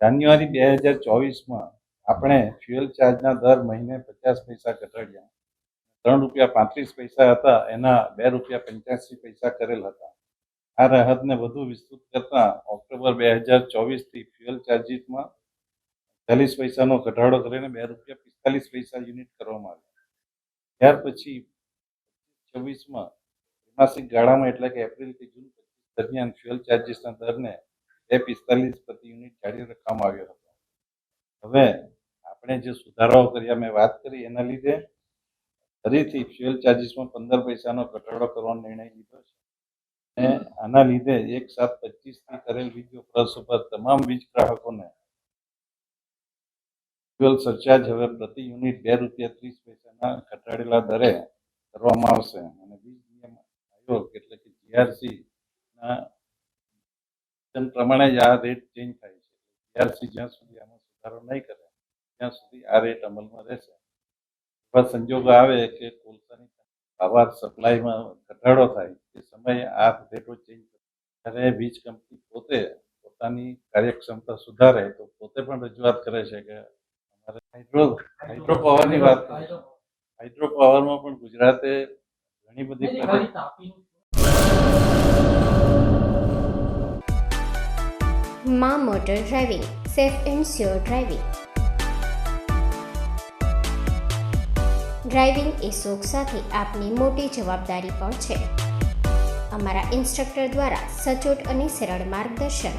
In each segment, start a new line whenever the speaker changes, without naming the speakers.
જાન્યુઆરી 2024માં આપણે ફ્યુઅલ ચાર્જના દર મહિને 50 પૈસા ઘટાડ્યા. ₹3.35 હતા એના ₹2.85 કરેલ હતા. આ રાહતને વધુ વિસ્તૃત કરતા ઓક્ટોબર 2024થી ફ્યુઅલ ચાર્જિસમાં 40 પૈસાનો ઘટાડો કરીને ₹2.45 યુનિટ કરવામાં આવ્યો. ત્યાર પછી 2024માં ત્રિમાસિક ગાળામાં એટલે કે એપ્રિલથી જૂન 25 દરમિયાન ફ્યુઅલ ચાર્જિસના દરને ₹2.45 પ્રતિ યુનિટ જાળવી રાખવામાં આવ્યો હતો. હવે આપણે જે સુધારાઓ કર્યા મેં વાત કરી એના લીધે ફરીથી ફ્યુઅલ ચાર્જિસમાં 15 પૈસાનો ઘટાડો કરવાનો નિર્ણય લીધો છે. અને આના લીધે 1/7/25થી કરેલ વીજ વપરાશ ઉપર તમામ વીજ ગ્રાહકોને ફ્યુઅલ સરચાર્જ હવે પ્રતિ યુનિટ ₹2.30ના ઘટાડેલા દરે કરવામાં આવશે. અને વીજ નિયમ આયોગ એટલે કે GRCના પ્રમાણે જ આ રેટ ચેન્જ થાય છે. GRC જ્યાં સુધી આમાં સુધારો નહીં કરે ત્યાં સુધી આ રેટ અમલમાં રહેશે. એવા સંજોગો આવે કે કોલસાની પાવર સપ્લાયમાં ઘટાડો થાય તે સમયે આ રેટો ચેન્જ કરે. ત્યારે વીજ કંપની પોતે પોતાની કાર્યક્ષમતા સુધારે તો પોતે પણ રજૂઆત કરે છે કે અમારે હાઇડ્રો પાવરની વાત કરીએ. હાઇડ્રો પાવરમાં પણ ગુજરાતે ઘણી બધી
માં motor driving, safe and sure driving. Driving એ શોખ સાથે આપની મોટી જવાબદારી પણ છે. અમારા ઇન્સ્ટ્રક્ટર દ્વારા સચોટ અને સરળ માર્ગદર્શન.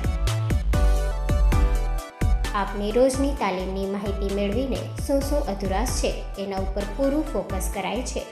આપની રોજની તાલીમની માહિતી મેળવીને શું અધુરાશ છે એના ઉપર પૂરું ફોકસ કરાય છે.